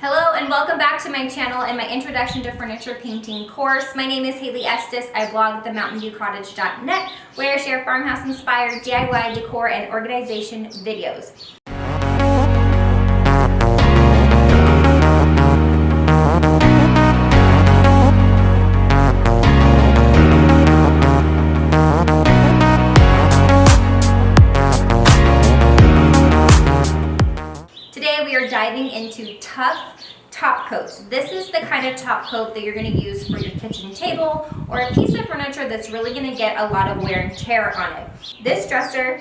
Hello and welcome back to my channel and my Introduction to Furniture Painting course. My name is Haley Estes. I blog at themountainviewcottage.net where I share farmhouse-inspired DIY decor and organization videos. Today we are diving into tough top coats. This is the kind of top coat that you're going to use for your kitchen table or a piece of furniture that's really going to get a lot of wear and tear on it. This dresser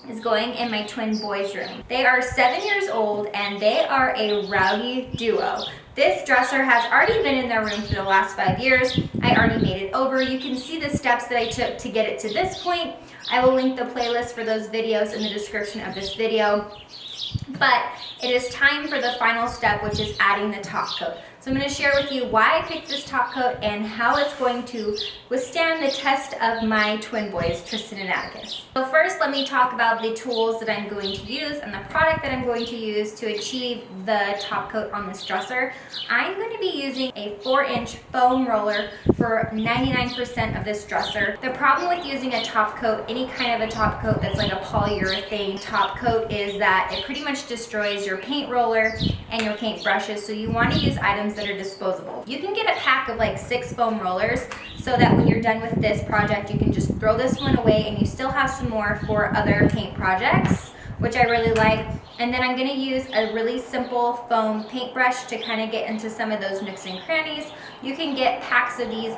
is going in my twin boys' room. They are 7 years old and they are a rowdy duo. This dresser has already been in their room for the last 5 years. I already made it over. You can see the steps that I took to get it to this point. I will link the playlist for those videos in the description of this video. But it is time for the final step, which is adding the top coat. So I'm going to share with you why I picked this top coat and how it's going to withstand the test of my twin boys, Tristan and Atticus. So first, let me talk about the tools that I'm going to use and the product that I'm going to use to achieve the top coat on this dresser. I'm going to be using a 4-inch foam roller for 99% of this dresser. The problem with using a top coat, any kind of a top coat that's like a polyurethane top coat, is that it pretty much destroys your paint roller and your paint brushes. So you want to use items that are disposable. You can get a pack of like 6 foam rollers so that when you're done with this project, you can just throw this one away and you still have some more for other paint projects, which I really like. And then I'm going to use a really simple foam paintbrush to kind of get into some of those nooks and crannies. You can get packs of these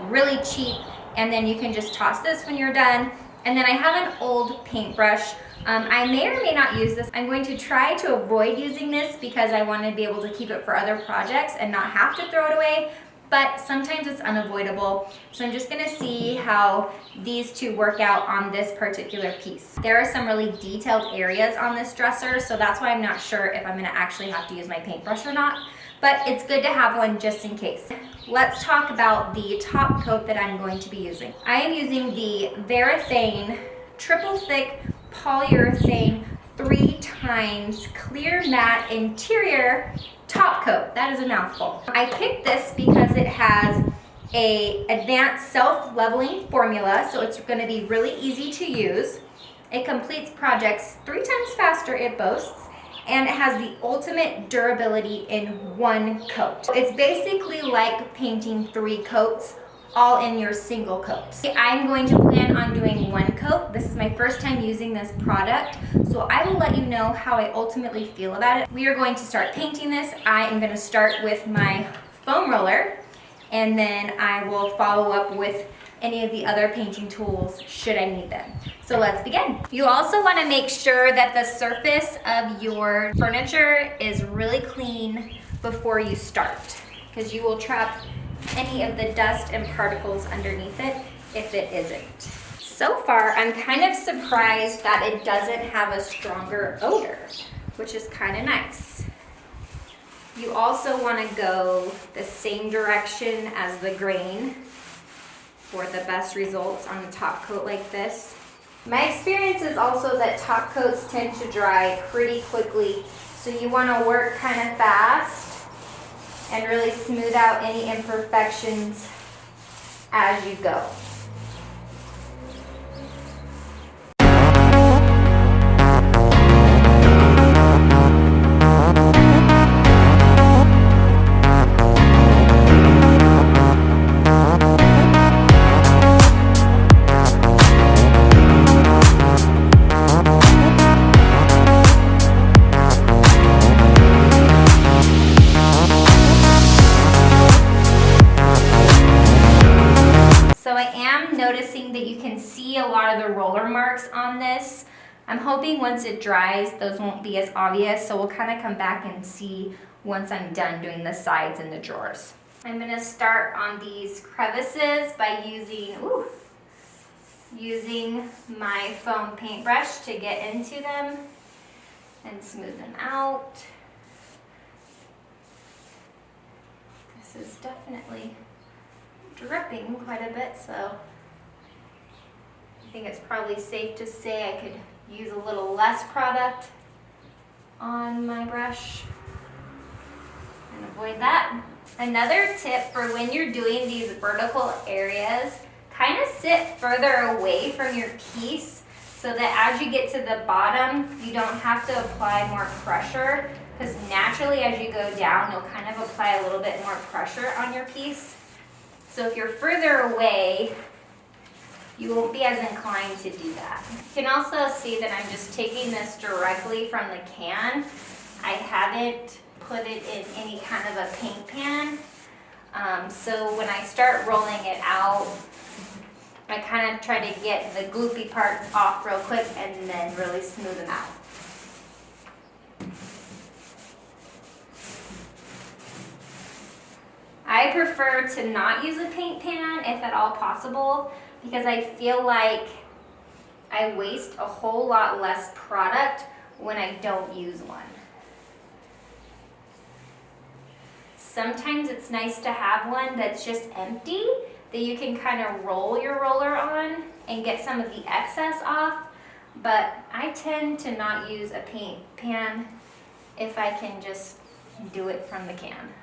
really cheap, and then you can just toss this when you're done. And then I have an old paintbrush. I may or may not use this. I'm going to try to avoid using this because I want to be able to keep it for other projects and not have to throw it away, but sometimes it's unavoidable. So I'm just going to see how these two work out on this particular piece. There are some really detailed areas on this dresser, so that's why I'm not sure if I'm going to actually have to use my paintbrush or not, but it's good to have one just in case. Let's talk about the top coat that I'm going to be using. I am using the Varathane triple thick polyurethane 3 times clear matte interior top coat. That is a mouthful. I picked this because it has a advanced self-leveling formula, so it's going to be really easy to use. It completes projects 3 times faster, it boasts, and it has the ultimate durability in one coat. It's basically like painting 3 coats all in your single coat. I'm going to plan on doing 1 coat. This is my first time using this product, so I will let you know how I ultimately feel about it. We are going to start painting this. I am going to start with my foam roller, and then I will follow up with any of the other painting tools should I need them. So let's begin. You also want to make sure that the surface of your furniture is really clean before you start, because you will trap any of the dust and particles underneath it if it isn't. So far, I'm kind of surprised that it doesn't have a stronger odor, which is kind of nice. You also want to go the same direction as the grain for the best results on a top coat like this. My experience is also that top coats tend to dry pretty quickly, so you want to work kind of fast and really smooth out any imperfections as you go. Noticing that you can see a lot of the roller marks on this. I'm hoping once it dries, those won't be as obvious, so we'll kind of come back and see once I'm done doing the sides and the drawers. I'm going to start on these crevices by using my foam paintbrush to get into them and smooth them out. This is definitely dripping quite a bit, so I think it's probably safe to say I could use a little less product on my brush. Avoid that. Another tip for when you're doing these vertical areas, kind of sit further away from your piece so that as you get to the bottom, you don't have to apply more pressure, because naturally as you go down, you'll kind of apply a little bit more pressure on your piece. So if you're further away, you won't be as inclined to do that. You can also see that I'm just taking this directly from the can. I haven't put it in any kind of a paint pan. So when I start rolling it out, I kind of try to get the gloopy parts off real quick and then really smooth them out. I prefer to not use a paint pan if at all possible, because I feel like I waste a whole lot less product when I don't use one. Sometimes it's nice to have one that's just empty that you can kind of roll your roller on and get some of the excess off, but I tend to not use a paint pan if I can just do it from the can.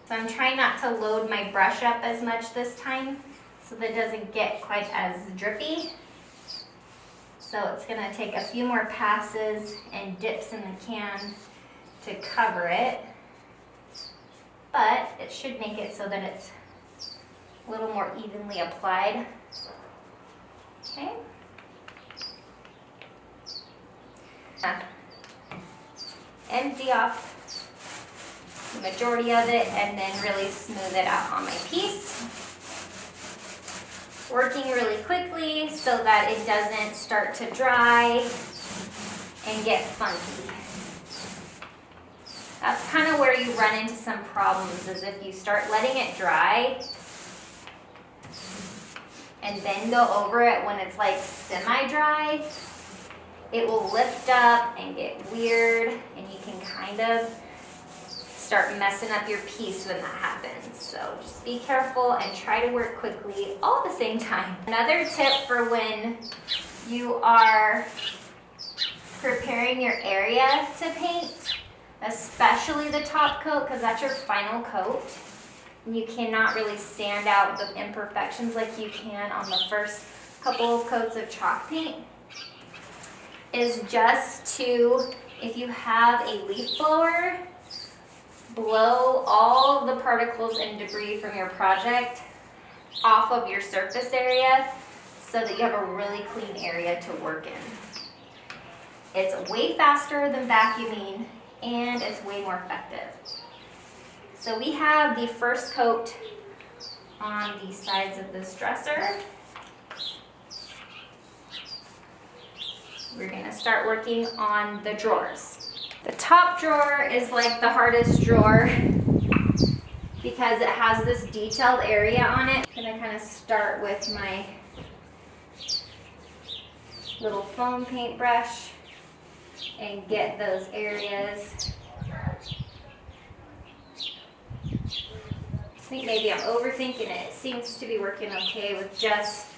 So I'm trying not to load my brush up as much this time so that it doesn't get quite as drippy. So it's gonna take a few more passes and dips in the can to cover it, but it should make it so that it's a little more evenly applied. Okay. Empty off the majority of it and then really smooth it out on my piece. Working really quickly so that it doesn't start to dry and get funky. That's kind of where you run into some problems, is if you start letting it dry and then go over it when it's like semi-dry, it will lift up and get weird and you can kind of start messing up your piece when that happens. So just be careful and try to work quickly all at the same time. Another tip for when you are preparing your area to paint, especially the top coat, because that's your final coat, and you cannot really sand out the imperfections like you can on the first couple of coats of chalk paint, is just to, if you have a leaf blower, blow all of the particles and debris from your project off of your surface area so that you have a really clean area to work in. It's way faster than vacuuming and it's way more effective. So we have the first coat on the sides of this dresser. We're gonna start working on the drawers. The top drawer is like the hardest drawer because it has this detailed area on it. I'm gonna kind of start with my little foam paintbrush and get those areas. I think maybe I'm overthinking it. It seems to be working okay with just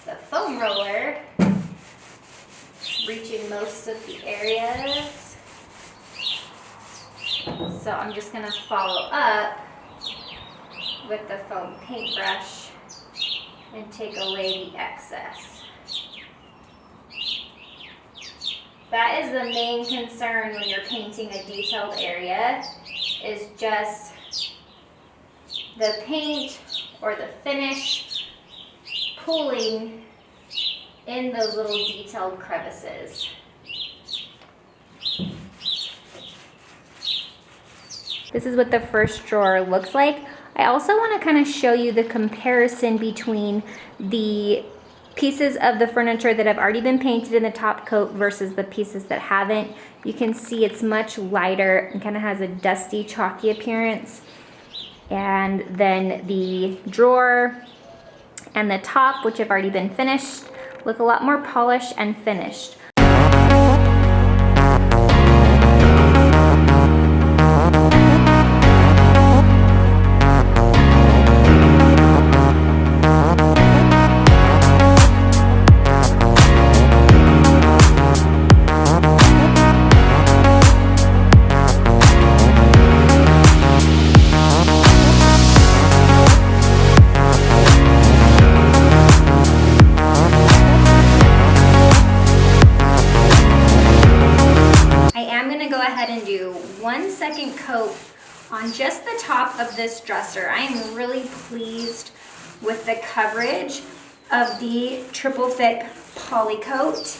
the foam roller, reaching most of the areas. So I'm just gonna follow up with the foam paintbrush and take away the excess. That is the main concern when you're painting a detailed area, is just the paint or the finish pooling in those little detailed crevices. This is what the first drawer looks like. I also want to kind of show you the comparison between the pieces of the furniture that have already been painted in the top coat versus the pieces that haven't. You can see it's much lighter and kind of has a dusty, chalky appearance. And then the drawer and the top, which have already been finished, look a lot more polished and finished. ahead and do 1 second coat on just the top of this dresser. I am really pleased with the coverage of the triple thick poly coat.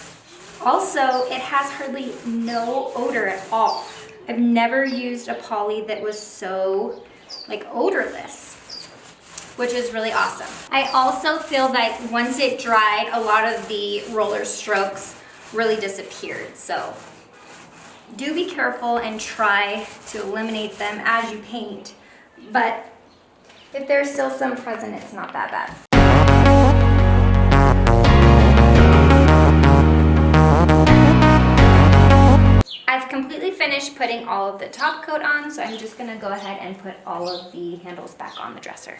Also, it has hardly no odor at all. I've never used a poly that was so odorless, which is really awesome. I also feel like once it dried, a lot of the roller strokes really disappeared. So do be careful and try to eliminate them as you paint. But if there's still some present, it's not that bad. I've completely finished putting all of the top coat on, so I'm just gonna go ahead and put all of the handles back on the dresser.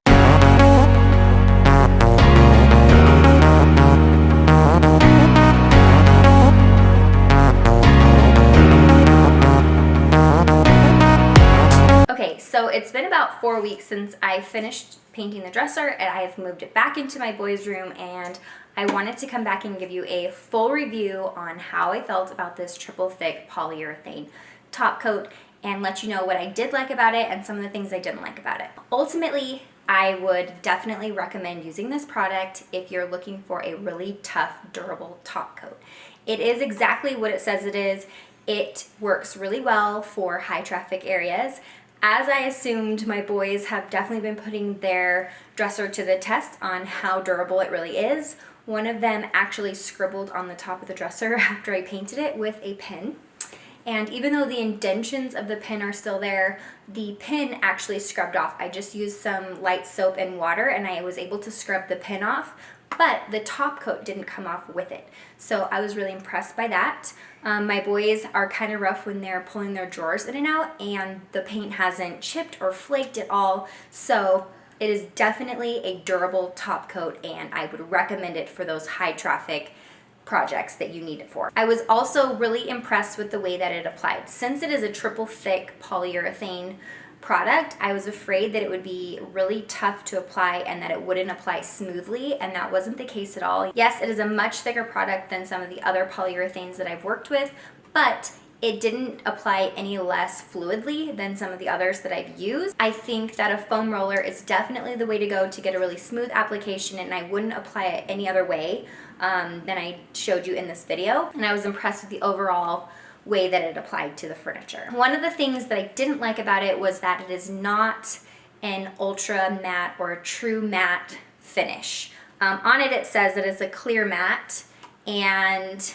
Okay, so it's been about 4 weeks since I finished painting the dresser, and I have moved it back into my boys' room, and I wanted to come back and give you a full review on how I felt about this triple thick polyurethane top coat and let you know what I did like about it and some of the things I didn't like about it. Ultimately, I would definitely recommend using this product if you're looking for a really tough, durable top coat. It is exactly what it says it is. It works really well for high traffic areas. As I assumed, my boys have definitely been putting their dresser to the test on how durable it really is. One of them actually scribbled on the top of the dresser after I painted it with a pen. And even though the indentions of the pen are still there, the pen actually scrubbed off. I just used some light soap and water and I was able to scrub the pen off, but the top coat didn't come off with it. So I was really impressed by that. My boys are kind of rough when they're pulling their drawers in and out, and the paint hasn't chipped or flaked at all. So it is definitely a durable top coat, and I would recommend it for those high traffic projects that you need it for. I was also really impressed with the way that it applied. Since it is a triple thick polyurethane product, I was afraid that it would be really tough to apply and that it wouldn't apply smoothly, and that wasn't the case at all. Yes, it is a much thicker product than some of the other polyurethanes that I've worked with, but it didn't apply any less fluidly than some of the others that I've used. I think that a foam roller is definitely the way to go to get a really smooth application, and I wouldn't apply it any other way than I showed you in this video. And I was impressed with the overall way that it applied to the furniture. One of the things that I didn't like about it was that it is not an ultra matte or a true matte finish. On it, it says that it's a clear matte, and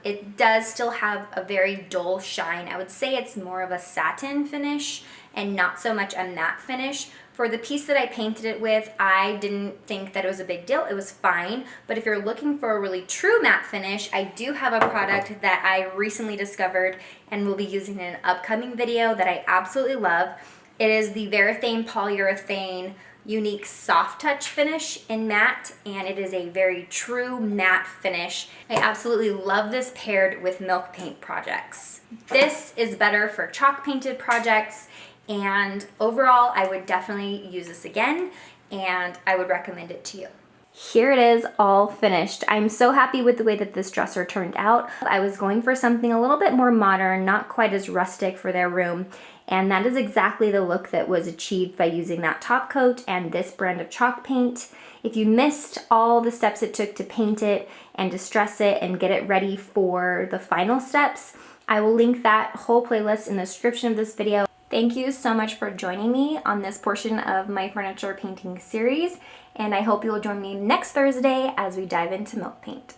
it does still have a very dull shine. I would say it's more of a satin finish and not so much a matte finish. For the piece that I painted it with, I didn't think that it was a big deal. It was fine. But if you're looking for a really true matte finish, I do have a product that I recently discovered and will be using in an upcoming video that I absolutely love. It is the Varathane Polyurethane Unique Soft Touch Finish in matte, and it is a very true matte finish. I absolutely love this paired with milk paint projects. This is better for chalk painted projects, and overall I would definitely use this again, and I would recommend it to you. Here it is all finished. I'm so happy with the way that this dresser turned out. I was going for something a little bit more modern, not quite as rustic for their room, and that is exactly the look that was achieved by using that top coat and this brand of chalk paint. If you missed all the steps it took to paint it and distress it and get it ready for the final steps, I will link that whole playlist in the description of this video. Thank you so much for joining me on this portion of my furniture painting series, and I hope you'll join me next Thursday as we dive into milk paint.